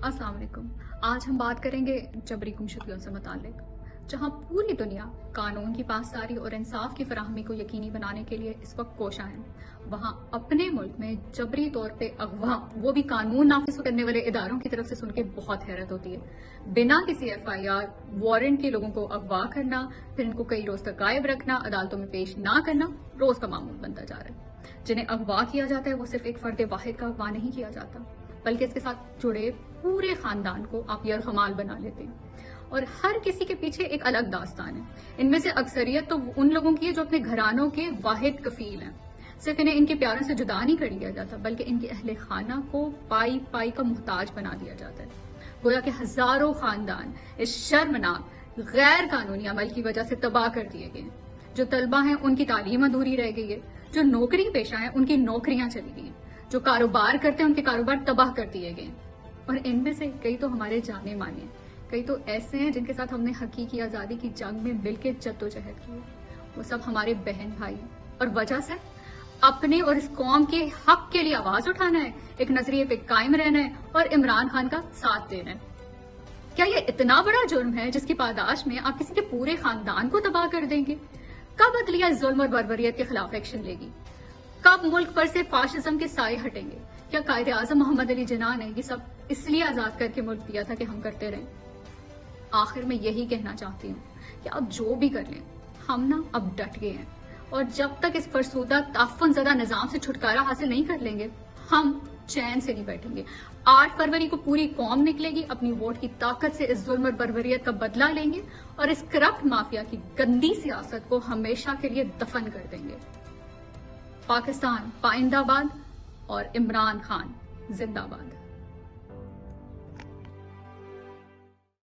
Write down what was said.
अस्सलाम वालेकुम। आज हम बात करेंगे जबरी गुमशुदगियों से मुतालिक। जहां पूरी दुनिया कानून की पासदारी और इंसाफ की फराहमी को यकीनी बनाने के लिए इस वक्त कोशा है, वहां अपने मुल्क में जबरी तौर पे अगवा, वो भी कानून नाफिज करने वाले इदारों की तरफ से सुन के बहुत हैरत होती है। बिना किसी FIR वारंट के लोगों को अगवा करना, फिर इनको कई रोज तक गायब रखना, अदालतों में पेश ना करना रोज का मामूल बनता जा रहा है। जिन्हें अगवा किया जाता है वो सिर्फ एक फर्द वाहिद का अगवा नहीं किया जाता, बल्कि इसके साथ जुड़े पूरे खानदान को आप यरगमाल बना लेते हैं। और हर किसी के पीछे एक अलग दास्तान है। इनमें से अक्सरियत तो उन लोगों की है जो अपने घरानों के वाहिद कफील हैं। सिर्फ इन्हें इनके प्यारों से जुदा नहीं कर दिया जाता, बल्कि इनके अहले खाना को पाई पाई का मुहताज बना दिया जाता है। गोया कि हजारों खानदान इस शर्मनाक गैर कानूनी अमल की वजह से तबाह कर दिए गए। जो तलबा हैं उनकी तालीम अधूरी रह गई है, जो नौकरी पेशा है उनकी नौकरियां चली गई हैं, जो कारोबार करते हैं उनके कारोबार तबाह कर दिए गए। और इनमें से कई तो हमारे जाने माने, कई तो ऐसे हैं जिनके साथ हमने हकीकी आजादी की जंग में मिलकर जद्दोजहद की। वो सब हमारे बहन भाई हैं और वजह से अपने और इस कौम के हक के लिए आवाज उठाना है, एक नजरिए पे कायम रहना है और इमरान खान का साथ देना है। क्या ये इतना बड़ा जुर्म है जिसकी पादाश में आप किसी के पूरे खानदान को तबाह कर देंगे? कब अदलिया जुल्म और बर्बरियत के खिलाफ एक्शन लेगी? कब मुल्क पर से फाशिज्म के साए हटेंगे? क्या कायदे आजम मोहम्मद अली जिन्ना ने ये सब इसलिए आजाद करके मुल्क दिया था कि हम करते रहें? आखिर में यही कहना चाहती हूँ कि अब जो भी कर लें, हम ना अब डट गए हैं, और जब तक इस फरसूदा ताफुन ज़दा निजाम से छुटकारा हासिल नहीं कर लेंगे, हम चैन से नहीं बैठेंगे। 8 फरवरी को पूरी कौम निकलेगी, अपनी वोट की ताकत से इस जुल्म और बर्बरियत का बदला लेंगे और इस करप्ट माफिया की गंदी सियासत को हमेशा के लिए दफन कर देंगे। पाकिस्तान पाइंदाबाद और इमरान खान जिंदाबाद।